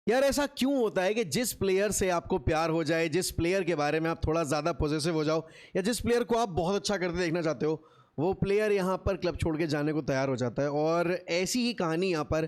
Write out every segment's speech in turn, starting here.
यार ऐसा क्यों होता है कि जिस प्लेयर से आपको प्यार हो जाए, जिस प्लेयर के बारे में आप थोड़ा ज़्यादा पॉजिटिव हो जाओ, या जिस प्लेयर को आप बहुत अच्छा करते देखना चाहते हो, वो प्लेयर यहाँ पर क्लब छोड़ के जाने को तैयार हो जाता है। और ऐसी ही कहानी यहाँ पर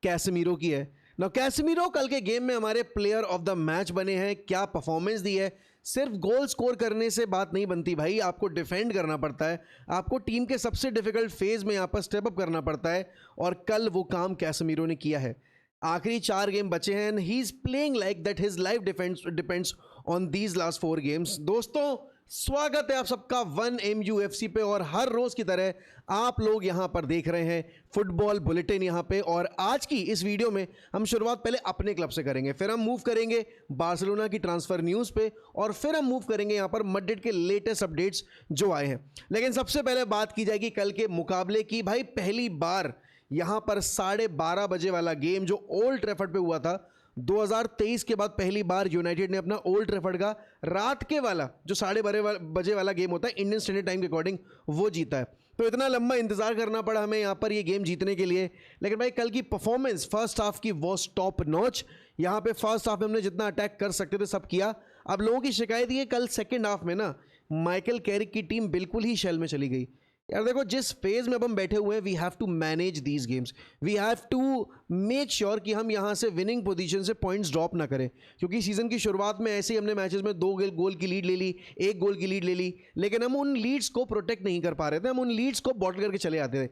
कैसेमीरो की है ना। कैसेमीरो कल के गेम में हमारे प्लेयर ऑफ द मैच बने हैं। क्या परफॉर्मेंस दी है। सिर्फ गोल स्कोर करने से बात नहीं बनती भाई, आपको डिफेंड करना पड़ता है, आपको टीम के सबसे डिफिकल्ट फेज में यहाँ पर स्टेप अप करना पड़ता है। और कल वो काम कैसेमीरो ने किया है। आखिरी 4 गेम बचे हैं and he is playing like that his life depends on these last 4 games. दोस्तों स्वागत है आप सबका 1MUFC पे, और हर रोज की तरह आप लोग यहां पर देख रहे हैं फुटबॉल बुलेटिन यहां पे। और आज की इस वीडियो में हम शुरुआत पहले अपने क्लब से करेंगे, फिर हम मूव करेंगे बार्सिलोना की ट्रांसफर न्यूज़ पे, और फिर हम मूव करेंगे यहां पर मैड्रिड के लेटेस्ट अपडेट्स जो आए हैं। लेकिन सबसे पहले बात की जाएगी कल के मुकाबले की। भाई पहली बार यहां पर 12:30 बजे वाला गेम जो ओल्ड ट्रैफर्ड पे हुआ था 2023 के बाद पहली बार यूनाइटेड ने अपना ओल्ड ट्रैफर्ड का रात के वाला जो 12:30 बजे वाला गेम होता है इंडियन स्टैंडर्ड टाइम के अकॉर्डिंग, वो जीता है। तो इतना लंबा इंतजार करना पड़ा हमें यहाँ पर ये गेम जीतने के लिए। लेकिन भाई कल की परफॉर्मेंस फर्स्ट हाफ की वॉज टॉप नॉच। यहाँ पे फर्स्ट हाफ में हमने जितना अटैक कर सकते थे सब किया। अब लोगों की शिकायत ये कल सेकेंड हाफ में ना माइकल कैरिक की टीम बिल्कुल ही शेल में चली गई। यार देखो जिस फेज में अब हम बैठे हुए हैं, we have to manage these games, we have to make sure कि हम यहाँ से विनिंग पोजीशन से पॉइंट्स ड्रॉप ना करें। क्योंकि सीजन की शुरुआत में ऐसे ही हमने मैचेस में 2 गोल की लीड ले ली, 1 गोल की लीड ले ली, लेकिन हम उन लीड्स को प्रोटेक्ट नहीं कर पा रहे थे, हम उन लीड्स को बॉटल करके चले आते थे।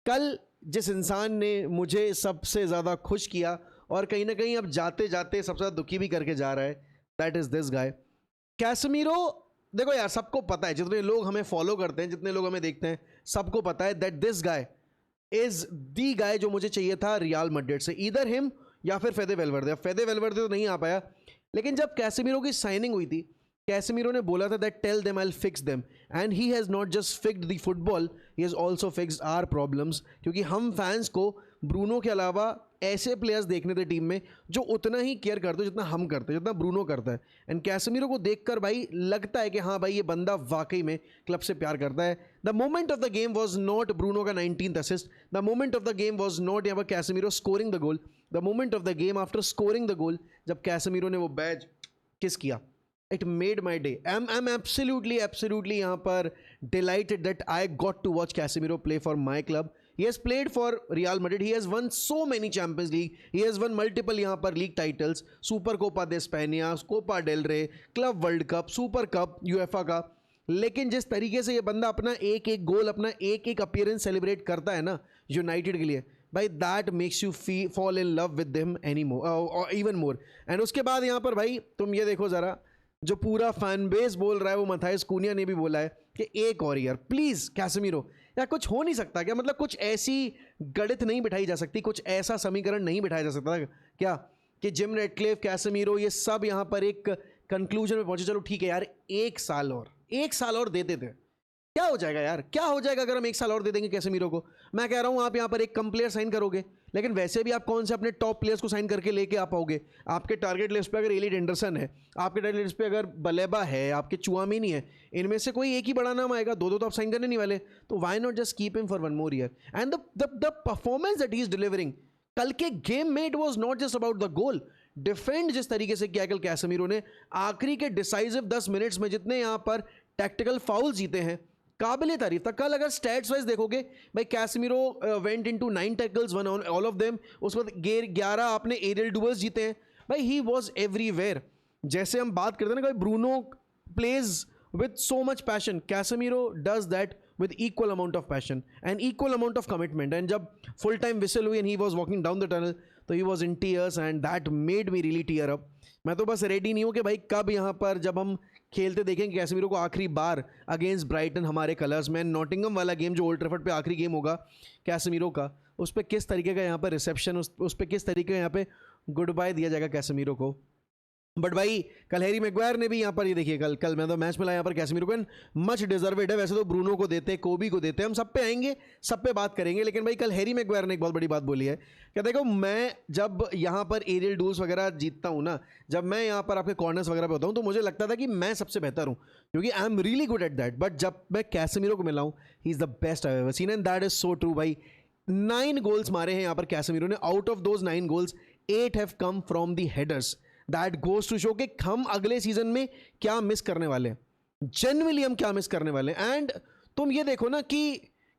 कल जिस इंसान ने मुझे सबसे ज़्यादा खुश किया और कहीं ना कहीं अब जाते जाते सबसे ज़्यादा दुखी भी करके जा रहा है, that is this guy Casemiro. देखो यार सबको पता है, जितने लोग हमें फॉलो करते हैं, जितने लोग हमें देखते हैं, सबको पता है that this guy is the guy जो मुझे चाहिए था रियल मैड्रिड से, ईदर हिम या फिर फेदे वेलवर्दे। अब फेदे वेलवर्दे तो नहीं आ पाया, लेकिन जब कैसेमीरो की साइनिंग हुई थी, कैसेमीरो ने बोला था that tell them I will fix them, and he has not just fixed the football, he has also fixed our problems. क्योंकि हम फैंस को ब्रूनो के अलावा ऐसे प्लेयर्स देखने थे टीम में जो उतना ही केयर करते जितना हम करते, जितना ब्रूनो करता है। एंड कैसेमीरो को देखकर भाई लगता है कि हाँ भाई ये बंदा वाकई में क्लब से प्यार करता है। The moment of the game was not Bruno का 19th assist, the moment of the game was not यहाँ पर Casemiro scoring the goal, the moment of the game after scoring the goal, जब Casemiro ने वो badge kiss किया, it made my day. I am absolutely यहाँ पर delighted that I got to watch Casemiro play for my club. He has played for Real Madrid. He has won so many Champions League. He has won multiple यहाँ पर league titles, super Copa दे स्पेनिया, Copa del रे, club world cup, super cup UEFA का। लेकिन जिस तरीके से ये बंदा अपना एक गोल, अपना एक अपीयरेंस सेलिब्रेट करता है ना यूनाइटेड के लिए, भाई that makes you fall in love with him any more, even more. And उसके बाद यहाँ पर भाई तुम ये देखो ज़रा, जो पूरा फैन बेस बोल रहा है, वो मथाइस कूनिया ने भी बोला है कि एक और यार प्लीज़ कैसेमीरो, या कुछ हो नहीं सकता क्या? मतलब कुछ ऐसी गणित नहीं बिठाई जा सकती, कुछ ऐसा समीकरण नहीं बिठाया जा सकता क्या कि जिम रेडक्लिफ, कैसेमीरो, ये सब यहाँ पर एक कंक्लूजन में पहुंचे, चलो ठीक है यार 1 साल और दे देते हैं, क्या हो जाएगा यार, क्या हो जाएगा अगर हम 1 साल और दे देंगे कैसेमीरो को? मैं कह रहा हूँ आप यहाँ पर एक कम प्लेयर साइन करोगे, लेकिन वैसे भी आप कौन से अपने टॉप प्लेयर्स को साइन करके लेके आ पाओगे? आपके टारगेट लिस्ट पे अगर एलिट एंडरसन है, आपके टारगेट लिस्ट पे अगर बलेबा है, आपके चुआमिनी है, इनमें से कोई एक ही बड़ा नाम आएगा, 2 तो आप साइन करने नहीं वाले। तो why not just keep him for 1 more year? And the performance that he is delivering कल के गेम में, it was not just about the goal. Defend जिस तरीके से किया कल कैसेमीरो ने, आखिरी के डिसाइसिव 10 मिनट्स में जितने यहाँ पर टैक्टिकल फाउल जीते हैं, काबिल तारीफ था। कल अगर स्टैट्स वाइज देखोगे भाई, Casemiro went into 9 tackles, one all of them, उस वक्त 11 आपने एरियल डुएल्स जीते हैं। भाई ही वॉज एवरीवेयर। जैसे हम बात करते हैं ना, Bruno plays with so much passion, Casemiro does that with equal amount of passion and equal amount of commitment. And जब full time whistle हुई and he was walking down the tunnel, तो he was in tears and that made me really tear up. मैं तो बस ready नहीं हूँ कि भाई कब यहाँ पर जब हम खेलते देखेंगे कैसेमीरो को आखिरी बार अगेंस्ट ब्राइटन हमारे कलर्स में, नॉटिंगम वाला गेम जो ओल्ड ट्रैफर्ड पे आखिरी गेम होगा कैसेमीरो का, उस पर किस तरीके का यहाँ पर रिसेप्शन, उस पर किस तरीके का यहाँ पे गुड बाय दिया जाएगा कैसेमीरो को। बट भाई कल हैरी मैग्वायर ने भी यहाँ पर, ये देखिए कल मैं तो मैच में लाया यहाँ पर कैसेमीरो को, मच डिजर्वेड है। वैसे तो ब्रूनो को देते, कोबी को देते, हम सब पे आएंगे, सब पे बात करेंगे, लेकिन भाई कल हैरी मैग्वायर ने एक बहुत बड़ी बात बोली है कि देखो मैं जब यहाँ पर एरियल डूल्स वगैरह जीतता हूँ ना, जब मैं यहाँ पर आपके कॉर्नर्स वगैरह पे होता हूँ, तो मुझे लगता था कि मैं सबसे बेहतर हूँ क्योंकि I am really good at that. But जब मैं कैसेमीरो को मिला हूँ, he is the best I ever seen, and that is so true. भाई 9 गोल्स मारे हैं यहाँ पर कैसेमीरो ने, out of those 9 goals 8 have come from the headers. That goes to show कि हम अगले सीजन में क्या मिस करने वाले हैं, जेन्युइनली हम क्या मिस करने वाले हैं. एंड तुम ये देखो ना कि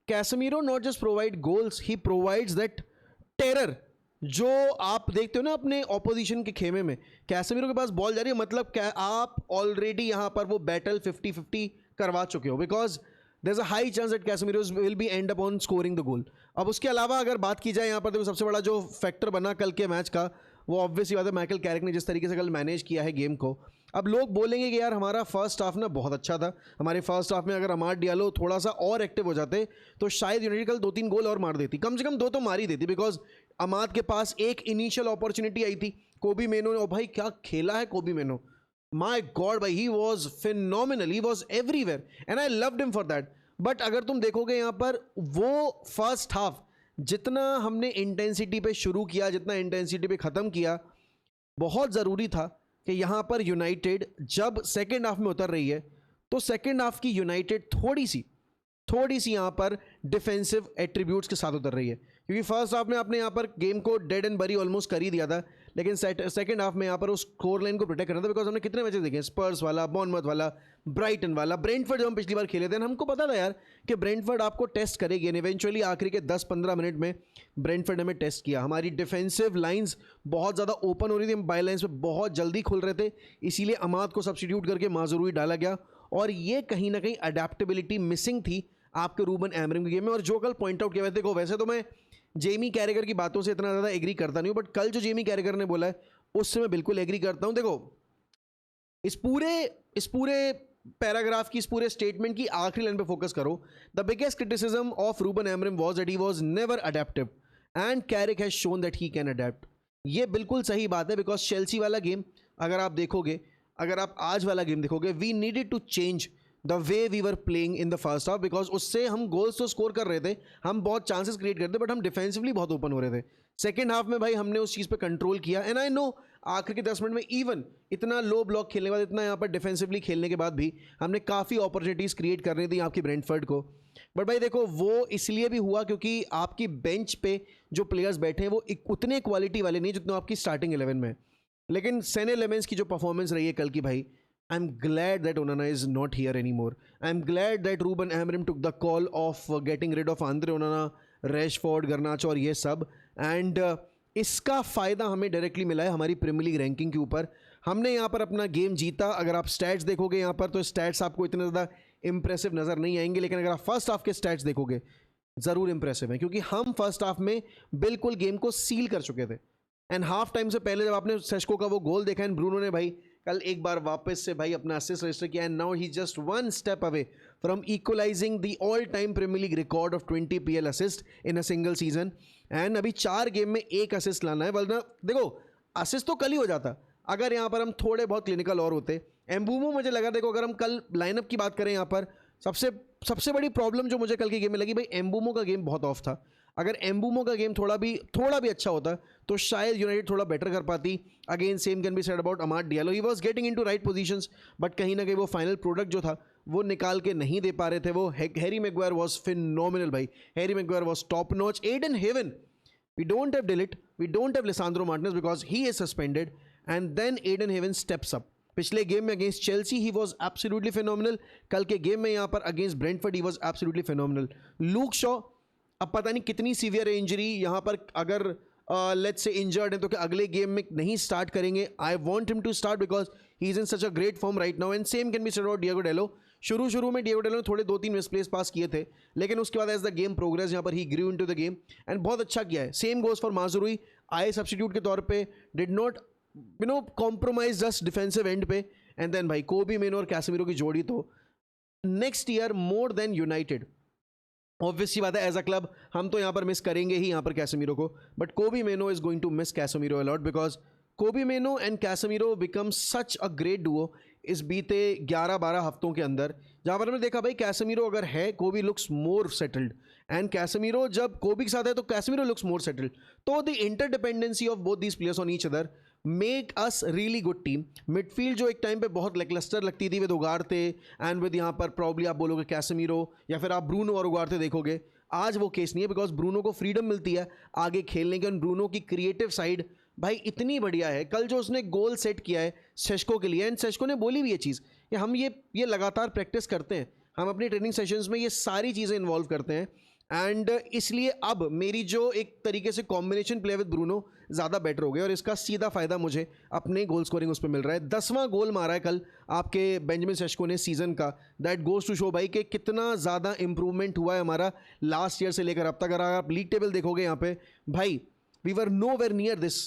Casemiro not just provide goals, he provides that terror जो आप देखते हो ना अपने ऑपोजिशन के खेमे में. कैसेमीरो के पास बॉल जा रही है, मतलब क्या आप ऑलरेडी यहां पर वो बैटल 50-50 करवा चुके हो, because there is a high chance that Casemiro will be end up on scoring the goal. अब उसके अलावा अगर बात की जाए यहाँ पर तो सबसे बड़ा जो फैक्टर बना कल के मैच का, वो ऑब्वियसली बात है माइकल कैरिक ने जिस तरीके से कल मैनेज किया है गेम को. अब लोग बोलेंगे कि यार हमारा फर्स्ट हाफ ना बहुत अच्छा था, हमारे फर्स्ट हाफ में अगर अमाद डियालो थोड़ा सा और एक्टिव हो जाते तो शायद यूनाइटेड कल 2-3 गोल और मार देती, कम से कम 2 तो मार ही देती, बिकॉज अमाद के पास एक इनिशियल अपॉर्चुनिटी आई थी. कोबी मेनो ने, ओ भाई क्या खेला है कोबी मेनो, माय गॉड भाई, he was phenomenal, he was everywhere and I loved him for that. But अगर तुम देखोगे यहाँ पर वो फर्स्ट हाफ जितना हमने इंटेंसिटी पे शुरू किया, जितना इंटेंसिटी पे ख़त्म किया, बहुत ज़रूरी था कि यहाँ पर यूनाइटेड जब सेकेंड हाफ में उतर रही है तो सेकेंड हाफ की यूनाइटेड थोड़ी सी यहाँ पर डिफेंसिव एट्रीब्यूट्स के साथ उतर रही है. क्योंकि फर्स्ट हाफ में आपने यहाँ पर गेम को डेड एंड बरी ऑलमोस्ट कर ही दिया था, लेकिन सेकेंड हाफ में यहाँ पर उस स्कोर लाइन को प्रोटेक्ट करना था. बिकॉज हमने कितने मैचेस देखे, स्पर्स वाला, बॉर्नमथ वाला, ब्राइटन वाला, ब्रेंटफोर्ड जब हम पिछली बार खेले थे, हमको पता था यार कि ब्रेंटफोर्ड आपको टेस्ट करेगी. एंड इवेंचुअली आखिरी के 10-15 मिनट में ब्रेंटफोर्ड हमें टेस्ट किया. हमारी डिफेंसिव लाइंस बहुत ज़्यादा ओपन हो रही थी, हम बाई लाइन्स पे बहुत जल्दी खुल रहे थे, इसीलिए अमाद को सब्स्टिट्यूट करके माज़रूई डाला गया. और ये कहीं ना कहीं अडेप्टेबिलिटी मिसिंग थी आपके रूबन एमरिम के गेम में. और जो कल पॉइंट आउट किया, देखो वैसे तो मैं जेमी कैरेगर की बातों से इतना ज़्यादा एग्री करता नहीं हूँ, बट कल जो जेमी कैरेगर ने बोला है उससे मैं बिल्कुल एग्री करता हूँ. देखो इस पूरे पैराग्राफ की, इस पूरे स्टेटमेंट की आखिरी लाइन पे फोकस करो. The biggest criticism of Ruben Amorim was that he was never adaptive and Carrick has shown that he can adapt. ये बिल्कुल सही बात है, बिकॉज चेल्सी वाला गेम अगर आप देखोगे, अगर आप आज वाला गेम देखोगे, we needed to change the way we were playing in the first half, because उससे हम गोल्स तो स्कोर कर रहे थे, हम बहुत चांसेस क्रिएट करते, बट हम डिफेंसिवली बहुत ओपन हो रहे थे. सेकेंड हाफ में भाई हमने उस चीज़ पे कंट्रोल किया. एंड आई नो आखिर के 10 मिनट में इवन इतना लो ब्लॉक खेलने के बाद, इतना यहाँ पर डिफेंसिवली खेलने के बाद भी हमने काफ़ी अपॉर्चुनिटीज़ क्रिएट करनी थी आपकी ब्रेंटफोर्ड को. बट भाई देखो वो इसलिए भी हुआ क्योंकि आपकी बेंच पे जो प्लेयर्स बैठे हैं वो उतने क्वालिटी वाले नहीं जितने आपकी स्टार्टिंग 11 में. लेकिन सेने लेमेंस की जो परफॉर्मेंस रही है कल की, भाई I'm glad that Onana is not here anymore. I'm glad that Ruben Amorim took the call of getting rid of Andre Onana, Rashford, Garnacho और ये सब. एंड इसका फ़ायदा हमें डायरेक्टली मिला है हमारी प्रीमियर लीग रैंकिंग के ऊपर. हमने यहाँ पर अपना गेम जीता. अगर आप स्टैट्स देखोगे यहाँ पर तो स्टैट्स आपको इतने ज़्यादा इंप्रेसिव नज़र नहीं आएंगे, लेकिन अगर आप फर्स्ट हाफ के स्टैट्स देखोगे ज़रूर इंप्रेसिव हैं, क्योंकि हम फर्स्ट हाफ में बिल्कुल गेम को सील कर चुके थे. एंड हाफ टाइम से पहले जब आपने सेस्को का वो गोल देखा, एंड ब्रूनो ने भाई कल एक बार वापस से भाई अपना असिस्ट रजिस्टर किया, and now he just one step away from equalising the all time Premier League record of 20 PL assist in a single season. एंड अभी 4 गेम में 1 असिस्ट लाना है, वरना देखो असिस्ट तो कल ही हो जाता अगर यहाँ पर हम थोड़े बहुत क्लिनिकल और होते. एम्बूमो मुझे लगा, देखो अगर हम कल लाइनअप की बात करें यहाँ पर सबसे बड़ी प्रॉब्लम जो मुझे कल के गेम में लगी, भाई एम्बूमो का गेम बहुत ऑफ था. अगर एम्बूमो का गेम थोड़ा भी अच्छा होता तो शायद यूनाइटेड थोड़ा बेटर कर पाती. Again same can be said about Amad Diallo, he was getting into right positions, but कहीं ना कहीं वो फाइनल प्रोडक्ट जो था वो निकाल के नहीं दे पा रहे थे. वो हैरी मैग्वायर वाज फिनोमिनल भाई, Harry Maguire was top notch. Ayden Heaven, we don't have de Ligt, we don't have Lisandro Martinez because he is suspended, and then Ayden Heaven steps up. पिछले गेम में against Chelsea he was absolutely phenomenal. कल के game में यहाँ पर against Brentford he was absolutely phenomenal. Luke Shaw, अब पता नहीं कितनी सीवियर है इंजरी यहाँ पर, अगर लेट्स से इंजर्ड है तो क्या अगले गेम में नहीं स्टार्ट करेंगे. I want him to start because he is in such a great form right now. And same can be said about Diego Dalot. शुरू में डिएगो डेलो ने थोड़े 2-3 मिसप्लेस पास किए थे, लेकिन उसके बाद एज द गेम प्रोग्रेस यहाँ पर ही ग्रू इनटू द गेम एंड बहुत अच्छा किया है. सेम गोज फॉर माज़रूई, आए सब्स्टिट्यूट के तौर पे, did not compromise just defensive and पे. एंड देन भाई कोबी मेनो और कैसेमीरो की जोड़ी तो next year more than United, obviously बात है एज अ क्लब हम तो यहाँ पर मिस करेंगे ही यहाँ पर कैसेमीरो को, but Kobbie Mainoo is going to miss Casemiro a lot because Kobbie Mainoo and Casemiro become such a great duo इस बीते 11-12 हफ्तों के अंदर, जहाँ पर हमने देखा भाई कैसेमीरो अगर है, कोबी looks more settled, and Casemiro जब कोबी के साथ है तो कैसेमीरो लुक्स मोर सेटल्ड. तो the interdependency of both these players on each other make us really good team. Midfield जो एक टाइम पे बहुत लेकलस्टर लगती थी विद उगारते एंड विद यहाँ पर प्रॉब्ली आप बोलोगे कैसेमीरो या फिर आप ब्रूनो और उगारते देखोगे, आज वो केस नहीं है बिकॉज ब्रूनो को फ्रीडम मिलती है आगे खेलने की, और ब्रूनो की क्रिएटिव साइड भाई इतनी बढ़िया है। कल जो उसने गोल सेट किया है सेस्को के लिए, एंड सेस्को ने बोली भी ये चीज़ कि हम ये लगातार प्रैक्टिस करते हैं, हम अपनी ट्रेनिंग सेशंस में ये सारी चीज़ें इन्वॉल्व करते हैं, एंड इसलिए अब मेरी जो एक तरीके से कॉम्बिनेशन प्ले विद ब्रूनो ज़्यादा बेटर हो गया, और इसका सीधा फ़ायदा मुझे अपने गोल स्कोरिंग उस पर मिल रहा है। 10वां गोल मारा है कल आपके बेंजामिन सेस्को ने सीज़न का। दैट गोज़ टू शो भाई कि कितना ज़्यादा इंप्रूवमेंट हुआ है हमारा लास्ट ईयर से लेकर अब तक। अगर आप लीग टेबल देखोगे यहाँ पे भाई, we were nowhere near this.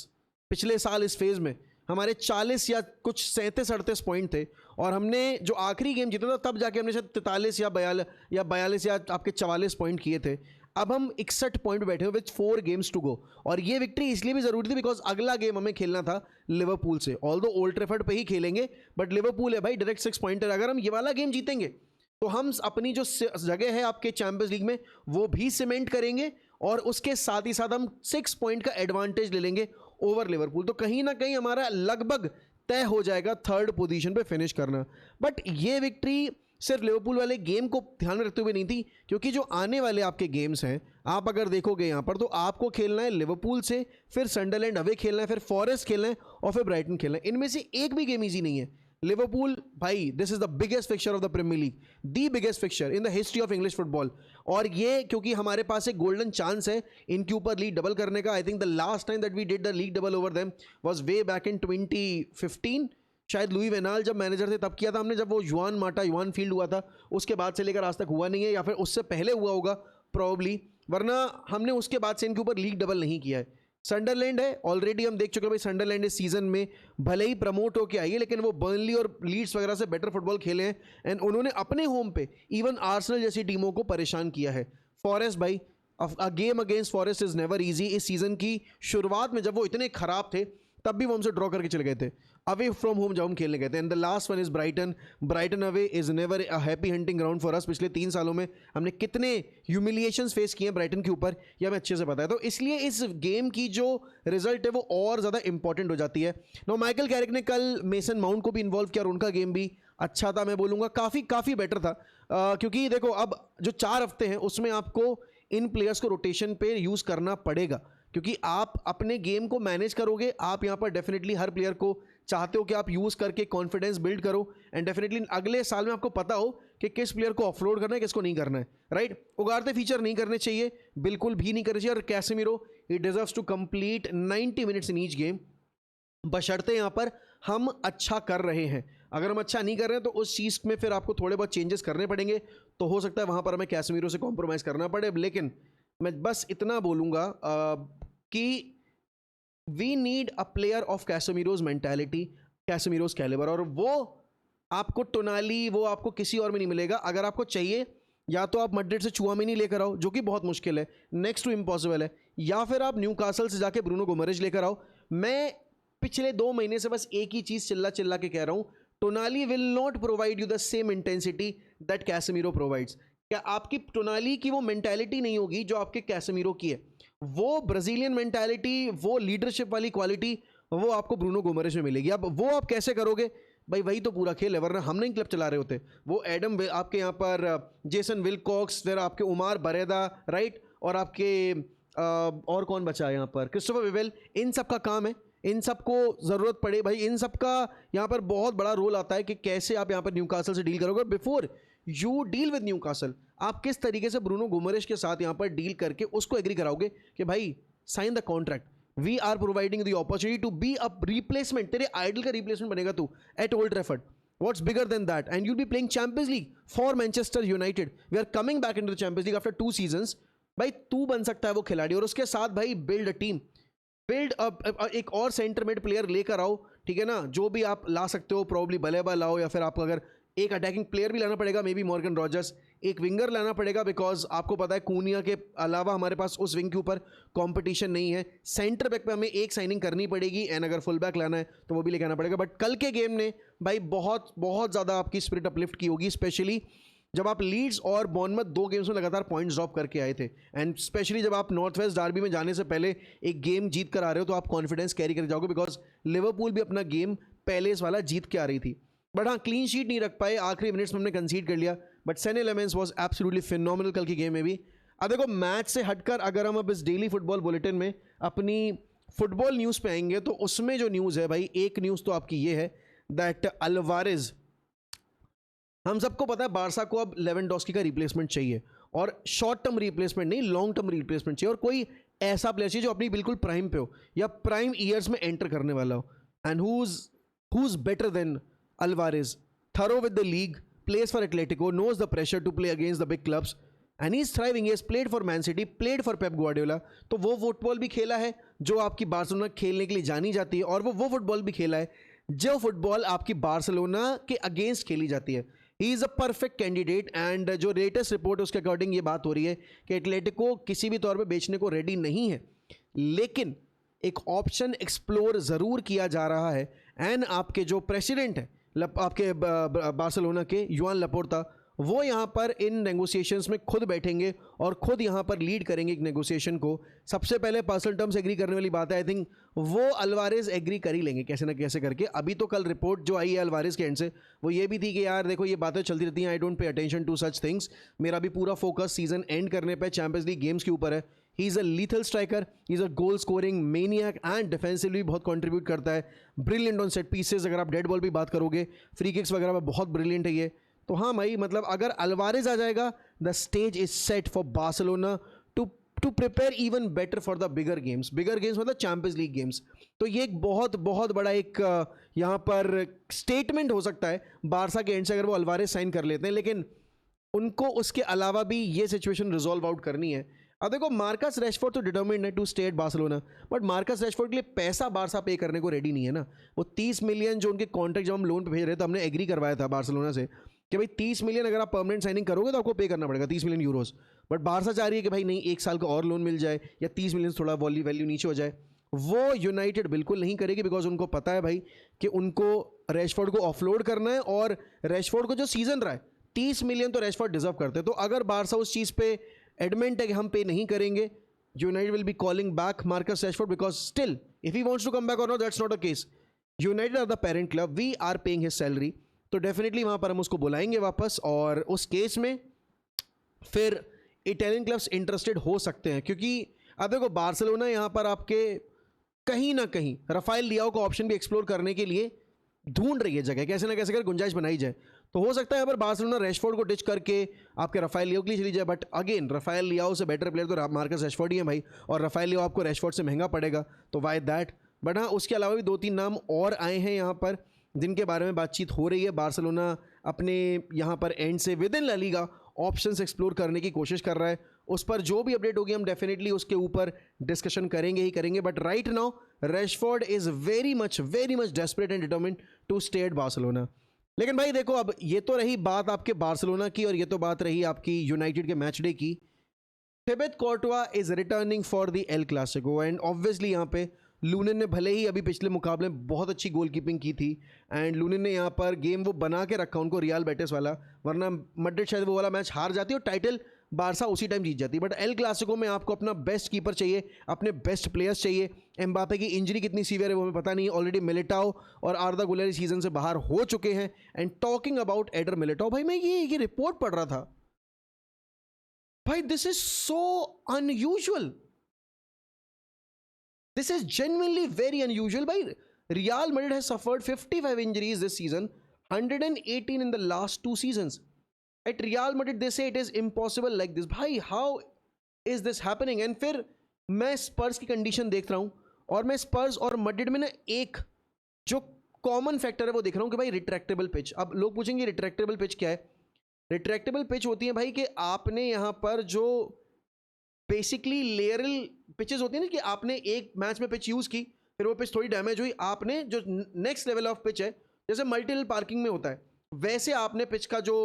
पिछले साल इस फेज़ में हमारे 40 या कुछ 37-38 पॉइंट थे, और हमने जो आखिरी गेम जीता था तब जाके हमने शायद 43 या 42 या आपके 44 पॉइंट किए थे। अब हम 61 पॉइंट बैठे हुए विथ 4 गेम्स टू गो, और ये विक्ट्री इसलिए भी ज़रूरी थी बिकॉज अगला गेम हमें खेलना था लिवरपूल से। ऑल्दो ओल्ड ट्रैफर्ड पे ही खेलेंगे, बट लिवरपूल है भाई डायरेक्ट 6 पॉइंटर। अगर हम ये वाला गेम जीतेंगे तो हम अपनी जो जगह है आपके चैंपियंस लीग में वो भी सीमेंट करेंगे, और उसके साथ ही साथ हम 6 पॉइंट का एडवांटेज ले लेंगे ओवर लिवरपूल। तो कहीं ना कहीं हमारा लगभग तय हो जाएगा 3rd पोजीशन पे फिनिश करना। बट ये विक्ट्री सिर्फ लिवरपूल वाले गेम को ध्यान में रखते हुए नहीं थी, क्योंकि जो आने वाले आपके गेम्स हैं आप अगर देखोगे यहाँ पर, तो आपको खेलना है लिवरपूल से, फिर सनडरलैंड अवे खेलना है, फिर फॉरेस्ट खेलना है, और फिर ब्राइटन खेलना है। इनमें से एक भी गेम ईजी नहीं है। लिवरपूल भाई, this is the biggest fixture of the Premier League, the biggest fixture in the history of English football. और ये क्योंकि हमारे पास एक गोल्डन चांस है इनके ऊपर लीग डबल करने का। I think the last time that we did the league double over them was way back in 2015। शायद लुई वेनाल जब मैनेजर थे तब किया था हमने, जब वो युआन फील्ड हुआ था। उसके बाद से लेकर आज तक हुआ नहीं है, या फिर उससे पहले हुआ होगा प्रॉब्ली, वरना हमने उसके बाद से इनके ऊपर लीग डबल नहीं किया है। सनडरलैंड है, ऑलरेडी हम देख चुके हैं भाई, सनडरलैंड इस सीजन में भले ही प्रमोट होकर आई है, लेकिन वो बर्नली और लीड्स वगैरह से बेटर फुटबॉल खेले हैं, एंड उन्होंने अपने होम पे इवन आर्सेनल जैसी टीमों को परेशान किया है। फॉरेस्ट भाई, a game against forest is never easy. इस सीजन की शुरुआत में जब वो इतने खराब थे तब भी वो हमसे ड्रॉ करके चले गए थे अवे फ्रॉम होम जब हम खेलने गए थे। And the last one is Brighton. Brighton away is never a happy hunting ground for us. पिछले 3 सालों में हमने कितने ह्यूमिलिएशंस फेस किए हैं ब्राइटन के ऊपर, ये हमें अच्छे से पता है। तो इसलिए इस गेम की जो रिजल्ट है वो और ज़्यादा इंपॉर्टेंट हो जाती है। नो, माइकल कैरिक ने कल मेसन माउंट को भी इन्वॉल्व किया और उनका गेम भी अच्छा था, मैं बोलूँगा काफ़ी बेटर था। क्योंकि देखो, अब जो 4 हफ्ते हैं उसमें आपको इन प्लेयर्स को रोटेशन पे यूज़ करना पड़ेगा, क्योंकि आप अपने गेम को मैनेज करोगे। आप यहाँ पर डेफिनेटली हर प्लेयर को चाहते हो कि आप यूज़ करके कॉन्फिडेंस बिल्ड करो, एंड डेफिनेटली अगले साल में आपको पता हो कि किस प्लेयर को ऑफलोड करना है, किसको नहीं करना है, राइट। उगारते फीचर नहीं करने चाहिए, बिल्कुल भी नहीं करने चाहिए। और Casemiro, he deserves to complete 90 minutes in each game, बशर्ते यहाँ पर हम अच्छा कर रहे हैं। अगर हम अच्छा नहीं कर रहे हैं तो उस चीज़ में फिर आपको थोड़े बहुत चेंजेस करने पड़ेंगे, तो हो सकता है वहाँ पर हमें कैसेमिरो से कॉम्प्रोमाइज़ करना पड़े। लेकिन मैं बस इतना बोलूँगा कि we need a player of Casemiro's mentality, Casemiro's calibre, और वो आपको टोनाली, वो आपको किसी और में नहीं मिलेगा। अगर आपको चाहिए, या तो आप मैड्रिड से चुआमेनी लेकर आओ, जो कि बहुत मुश्किल है, नेक्स्ट टू इम्पॉसिबल है, या फिर आप न्यूकासल से जाके ब्रूनो गुमरेज लेकर आओ। मैं पिछले 2 महीने से बस एक ही चीज़ चिल्ला के कह रहा हूँ, Tonali will not provide you the same intensity that Casemiro provides. क्या आपकी टोनाली की वो मेंटालिटी नहीं होगी जो आपके कैसेमिरो की है। वो ब्राज़ीलियन मेंटालिटी, वो लीडरशिप वाली क्वालिटी, वो आपको ब्रूनो गुमरेज में मिलेगी। अब वो आप कैसे करोगे भाई, वही तो पूरा खेल है, वरना हम नहीं क्लब चला रहे होते। वो एडम आपके यहाँ पर जेसन विलकॉक्स, फिर आपके उमार बरेदा, राइट, और आपके और कौन बचा है यहाँ पर, क्रिस्टोफर विवेल, इन सब का काम है। इन सब को ज़रूरत पड़े भाई, इन सब का यहाँ पर बहुत बड़ा रोल आता है कि कैसे आप यहाँ पर न्यूकासल से डील करोगे। Before you deal with Newcastle, आप किस तरीके से ब्रूनो गुमरेज के साथ यहाँ पर डील करके उसको एग्री कराओगे कि भाई sign the contract, we are providing the opportunity to be a replacement. तेरे आइडल का रिप्लेसमेंट बनेगा तू at Old Trafford. What's bigger than that? And you'll be playing Champions League for Manchester United. We are coming back into the Champions League after 2 seasons. भाई तू बन सकता है वो खिलाड़ी, और उसके साथ भाई बिल्ड अ टीम, बिल्ड एक और सेंटर मिड प्लेयर लेकर आओ, ठीक है ना। जो भी आप ला सकते हो, प्रॉब्ली बलेबा लाओ, या फिर आपको अगर एक अटैकिंग प्लेयर भी लाना पड़ेगा, मे बी मॉर्गन रॉजर्स, एक विंगर लाना पड़ेगा, बिकॉज आपको पता है कूनिया के अलावा हमारे पास उस विंग के ऊपर कंपटीशन नहीं है। सेंटर बैक पे हमें एक साइनिंग करनी पड़ेगी, एंड अगर फुल बैक लाना है तो वो भी लेके आना पड़ेगा। बट कल के गेम ने भाई बहुत बहुत ज़्यादा आपकी स्पिरिट अपलिफ्ट की होगी, स्पेशली जब आप लीड्स और बॉर्नमथ 2 गेम्स में लगातार पॉइंट्स ड्रॉप करके आए थे, एंड स्पेशली जब आप नॉर्थ वेस्ट डार्बी में जाने से पहले एक गेम जीत कर आ रहे हो, तो आप कॉन्फिडेंस कैरी करके जाओगे, बिकॉज लिवरपूल भी अपना गेम पहले इस वाला जीत के आ रही थी। बट हाँ, क्लीन शीट नहीं रख पाए, आखिरी मिनट्स में हमने कंसीड कर लिया। बट सेने लेमेंस वॉज एब्सोल्युटली फिनोमिनल कल की गेम में भी। अब देखो, मैच से हटकर अगर हम अब इस डेली फुटबॉल बुलेटिन में अपनी फुटबॉल न्यूज़ पे आएंगे तो उसमें जो न्यूज़ है भाई, एक न्यूज़ तो आपकी ये है दैट अल्वारेज, हम सबको पता है बारसा को अब लेवेंडोस्की का रिप्लेसमेंट चाहिए, और शॉर्ट टर्म रिप्लेसमेंट नहीं, लॉन्ग टर्म रिप्लेसमेंट चाहिए, और कोई ऐसा प्लेयर चाहिए जो अपनी बिल्कुल प्राइम पे हो या प्राइम ईयर्स में एंटर करने वाला हो. And who's better than Alvarez? Thorough with the league, plays for Atletico, knows the pressure to play against the big clubs, and he's thriving. He has played for Man City, played for Pep Guardiola. तो वो football भी खेला है जो आपकी Barcelona खेलने के लिए जानी जाती है, और वो फुटबॉल भी खेला है जो फुटबॉल आपकी बार्सिलोना के अगेंस्ट खेली जाती है. He is a perfect candidate. And जो लेटेस्ट रिपोर्ट है उसके अकॉर्डिंग ये बात हो रही है कि एटलेटिको किसी भी तौर पे बेचने को रेडी नहीं है, लेकिन एक ऑप्शन एक्सप्लोर ज़रूर किया जा रहा है. एंड आपके जो प्रेसिडेंट है आपके बार्सिलोना के, युआन लपोर्ता, वो यहाँ पर इन नेगोशिएशंस में खुद बैठेंगे और खुद यहाँ पर लीड करेंगे एक नेगोशिएशन को. सबसे पहले पर्सनल टर्म्स एग्री करने वाली बात है, आई थिंक वो अल्वारेज एग्री कर ही लेंगे कैसे ना कैसे करके. अभी तो कल रिपोर्ट जो आई है अल्वारेज के एंड से वो ये भी थी कि यार देखो ये बातें चलती रहती हैं, I don't pay attention to such things, मेरा भी पूरा फोकस सीजन एंड करने पे चैंपियंस लीग गेम्स के ऊपर है. He is a lethal striker, he is a goal scoring maniac, and defensively बहुत कंट्रीब्यूट करता है. ब्रिलियंट ऑन सेट पीसेस, अगर आप डेड बॉल भी बात करोगे, फ्री किक्स वगैरह में बहुत ब्रिलियंट है ये. तो हाँ भाई, मतलब अगर अल्वारेज आ जाएगा, the stage is set for Barcelona to prepare even better for the bigger games मतलब चैंपियंस लीग गेम्स. तो ये एक बहुत बहुत बड़ा एक यहाँ पर स्टेटमेंट हो सकता है बारसा के एंड से अगर वो अल्वारेज साइन कर लेते हैं. लेकिन उनको उसके अलावा भी ये सिचुएशन रिजॉल्व आउट करनी है. अब देखो, मार्कस रैशफोर्ड तो डिटर्मिन्ड है to stay at Barcelona, but Marcus Rashford के लिए पैसा बारसा पे करने को रेडी नहीं है ना. वो 30 मिलियन जो उनके कॉन्ट्रैक्ट जब हम लोन पे भेज रहे थे, हमने एग्री करवाया था बार्सिलोना से कि भाई 30 मिलियन अगर आप परमानेंट साइनिंग करोगे तो आपको पे करना पड़ेगा 30 मिलियन यूरोज. बट बारसा चाह रही है कि भाई नहीं, एक साल का और लोन मिल जाए या 30 मिलियन थोड़ा वैल्यू नीचे हो जाए. वो यूनाइटेड बिल्कुल नहीं करेगी, बिकॉज उनको पता है भाई कि उनको रैशफोर्ड को ऑफलोड करना है, और रैशफोर्ड को जो सीजन रहा है 30 मिलियन तो रैशफोर्ड डिजर्व करते हैं. तो अगर बारसा उस चीज़ पे एडमेंट है कि हम पे नहीं करेंगे, United will be calling back Marcus Rashford, because still if he wants to come back और not, that's not a case. United are the parent club, we are paying his salary, तो definitely वहाँ पर हम उसको बुलाएंगे वापस. और उस केस में फिर इटालियन क्लब्स इंटरेस्टेड हो सकते हैं, क्योंकि अब देखो बार्सिलोना यहाँ पर आपके कहीं ना कहीं राफेल लियाओ का ऑप्शन भी एक्सप्लोर करने के लिए ढूंढ रही है जगह, कैसे ना कैसे कर गुंजाइश बनाई जाए. तो हो सकता है यहाँ पर बार्सिलोना रैशफोर्ड को डिच करके आपके राफेल लियाओ के लिए चली जाए. बट अगेन, राफेल लियाओ से बेटर प्लेयर तो मार्कस रैशफोर्ड ही है भाई, और राफेल लियाओ आपको रैशफोर्ड से महंगा पड़ेगा, तो वाई दैट. बट हाँ, उसके अलावा भी 2-3 नाम और आए हैं यहाँ पर जिनके बारे में बातचीत हो रही है. बार्सिलोना अपने यहाँ पर एंड से within La Liga options explore करने की कोशिश कर रहा है. उस पर जो भी अपडेट होगी हम डेफिनेटली उसके ऊपर डिस्कशन करेंगे ही करेंगे. But right now Rashford is very much desperate and determined to stay at Barcelona. लेकिन भाई देखो, अब ये तो रही बात आपके बार्सिलोना की, और ये तो बात रही आपकी यूनाइटेड के मैच डे की. Thibaut Courtois is returning for the El Clasico, and obviously यहाँ पे लूनिन ने भले ही अभी पिछले मुकाबले में बहुत अच्छी गोलकीपिंग की थी, एंड लूनिन ने यहाँ पर गेम वो बना के रखा उनको रियल बेटिस वाला, वरना मैड्रिड शायद वो वाला मैच हार जाती और टाइटल बारसा उसी टाइम जीत जाती. बट एल क्लासिको में आपको अपना बेस्ट कीपर चाहिए, अपने बेस्ट प्लेयर्स चाहिए. एम्बापे की इंजरी कितनी सीवियर है वो हमें पता नहीं. ऑलरेडी मिलिटाओ और आर्दा गुलेर सीजन से बाहर हो चुके हैं. And talking about adder Militão, भाई मैं ये रिपोर्ट पढ़ रहा था भाई, this is so unusual. This is genuinely very unusual. By Real Madrid has suffered 55 injuries this season, 118 in the last 2 seasons. At Real Madrid, they say it is impossible like this. भाई, how is this happening? And फिर मैं स्पर्स की condition देख रहा हूँ, और मैं स्पर्स और मैड्रिड में ना एक जो कॉमन फैक्टर है वो देख रहा हूँ कि भाई रिट्रैक्टेबल पिच. अब लोग पूछेंगे रिट्रैक्टेबल पिच क्या है? रिट्रैक्टेबल पिच होती है भाई कि आपने यहाँ पर जो बेसिकली लेयरल पिचेस होती है ना, कि आपने एक मैच में पिच यूज़ की, फिर वो पिच थोड़ी डैमेज हुई, आपने जो नेक्स्ट लेवल ऑफ पिच है, जैसे मल्टी लेवल पार्किंग में होता है, वैसे आपने पिच का जो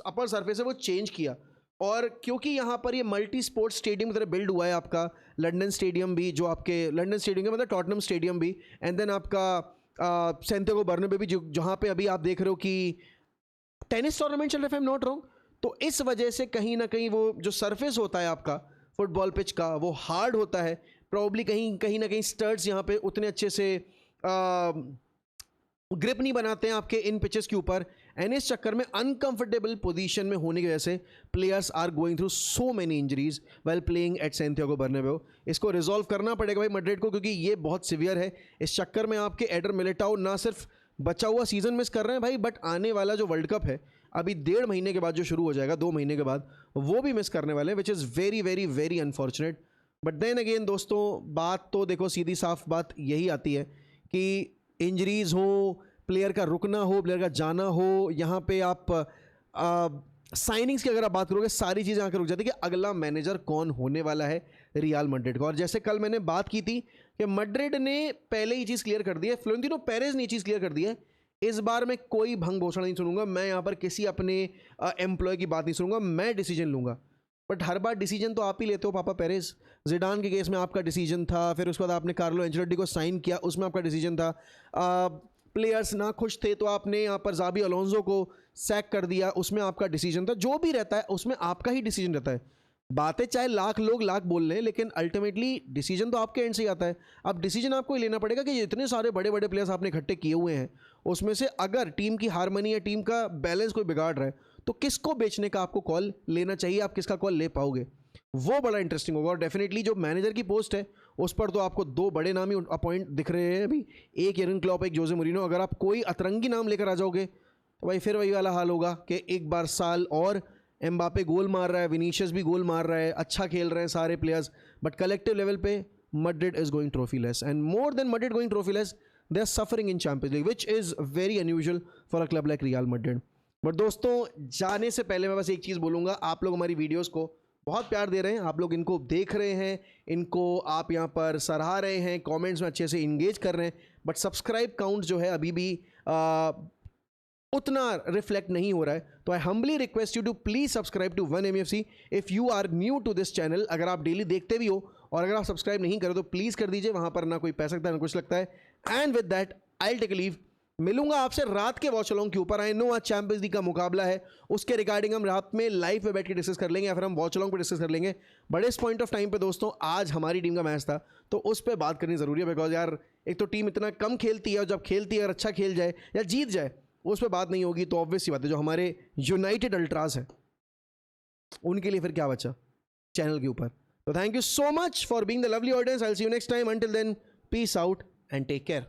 अपर सरफेस है वो चेंज किया. और क्योंकि यहाँ पर ये मल्टी स्पोर्ट्स स्टेडियम की तरह बिल्ड हुआ है, आपका लंदन स्टेडियम भी, जो आपके लंदन स्टेडियम का मतलब टॉटनम स्टेडियम भी, एंड देन आपका सैंटियागो बर्नाब्यू भी, जहाँ पे अभी आप देख रहे हो कि टेनिस टूर्नामेंट चल रहा है, आई एम नॉट रॉन्ग. तो इस वजह से कहीं ना कहीं वो जो सरफेस होता है आपका फुटबॉल पिच का, वो हार्ड होता है. प्रॉब्ली कहीं ना कहीं स्टर्ट्स यहाँ पे उतने अच्छे से ग्रिप नहीं बनाते हैं आपके इन पिचेस के ऊपर, एंड इस चक्कर में अनकंफर्टेबल पोजीशन में होने की वजह से players are going through so many injuries well playing at Santiago Bernabeu. इसको रिजॉल्व करना पड़ेगा भाई मैड्रिड को, क्योंकि ये बहुत सिवियर है। इस चक्कर में आपके एडर मिलिटाओ ना सिर्फ बचा हुआ सीजन मिस कर रहे हैं भाई, बट आने वाला जो वर्ल्ड कप है अभी 1.5 महीने के बाद जो शुरू हो जाएगा, 2 महीने के बाद, वो भी मिस करने वाले हैं, which is very very very unfortunate. But then again दोस्तों, बात तो देखो सीधी साफ बात यही आती है कि इंजरीज हो, प्लेयर का रुकना हो, प्लेयर का जाना हो, यहाँ पे आप साइनिंग्स की अगर आप बात करोगे, सारी चीज़ें आकर रुक जाती है कि अगला मैनेजर कौन होने वाला है रियल मैड्रिड का। और जैसे कल मैंने बात की थी कि मैड्रिड ने पहले ही चीज़ क्लियर कर दी है, फ्लोरेंटिनो पेरेज ने ये चीज़ क्लियर कर दी है, इस बार मैं कोई भंग घोषणा नहीं सुनूंगा, मैं यहाँ पर किसी अपने एम्प्लॉय की बात नहीं सुनूंगा, मैं डिसीजन लूंगा। बट हर बार डिसीजन तो आप ही लेते हो पापा पेरेज। जिडान के केस में आपका डिसीजन था, फिर उसके बाद आपने कार्लो एंचेलोटी को साइन किया, उसमें आपका डिसीजन था। प्लेयर्स ना खुश थे तो आपने यहाँ पर जाबी अलोंसो को सैक कर दिया, उसमें आपका डिसीजन था। जो भी रहता है उसमें आपका ही डिसीजन रहता है। बातें चाहे लाख लोग लाख बोल लें, लेकिन अल्टीमेटली डिसीजन तो आपके एंड से ही आता है। अब डिसीजन आपको ही लेना पड़ेगा कि इतने सारे बड़े बड़े प्लेयर्स आपने इकट्ठे किए हुए हैं, उसमें से अगर टीम की हारमोनी या टीम का बैलेंस कोई बिगाड़ रहा है तो किसको बेचने का आपको कॉल लेना चाहिए, आप किसका कॉल ले पाओगे, वो बड़ा इंटरेस्टिंग होगा। और डेफिनेटली जो मैनेजर की पोस्ट है उस पर तो आपको 2 बड़े नाम ही अपॉइंट दिख रहे हैं अभी, एक यर्गन क्लॉप, एक जोसे मूरिनो। अगर आप कोई अतरंगी नाम लेकर आ जाओगे तो भाई फिर वही वाला हाल होगा कि एक बार साल और एम्बापे गोल मार रहा है, विनीशियस भी गोल मार रहा है, अच्छा खेल रहे हैं सारे प्लेयर्स, बट कलेक्टिव लेवल पे Madrid is going trophyless, and more than Madrid going trophyless, they are suffering in Champions League, which is very unusual for a club like Real Madrid. But दोस्तों, जाने से पहले मैं बस एक चीज़ बोलूँगा, आप लोग हमारी वीडियोज़ को बहुत प्यार दे रहे हैं, आप लोग इनको देख रहे हैं, इनको आप यहाँ पर सराहा रहे हैं, कमेंट्स में अच्छे से इंगेज कर रहे हैं, बट सब्सक्राइब काउंट जो है अभी भी उतना रिफ्लेक्ट नहीं हो रहा है। तो I humbly request you to please subscribe to 1MFC if you are new to this channel. अगर आप डेली देखते भी हो और अगर आप सब्सक्राइब नहीं करो तो प्लीज़ कर दीजिए, वहाँ पर ना कोई पैसा लगता है ना कुछ लगता है। And with that I will take a leave, मिलूंगा आपसे रात के वॉच अलॉन्ग के ऊपर। आई नो आज चैंपियंस लीग का मुकाबला है, उसके रिगार्डिंग हम रात में लाइव पे बैठ के डिस्कस कर लेंगे या फिर हम वॉच अलॉन्ग पे डिस्कस कर लेंगे। बट इस पॉइंट ऑफ टाइम पे दोस्तों, आज हमारी टीम का मैच था तो उस पर बात करनी ज़रूरी है, बिकॉज यार एक तो टीम इतना कम खेलती है और जब खेलती है अगर अच्छा खेल जाए या जीत जाए उस पर बात नहीं होगी तो ऑब्वियस सी बात है, जो हमारे यूनाइटेड अल्ट्रास हैं उनके लिए फिर क्या बचा चैनल के ऊपर। तो thank you so much for being the lovely audience, I will see you next time, until then peace out and take care.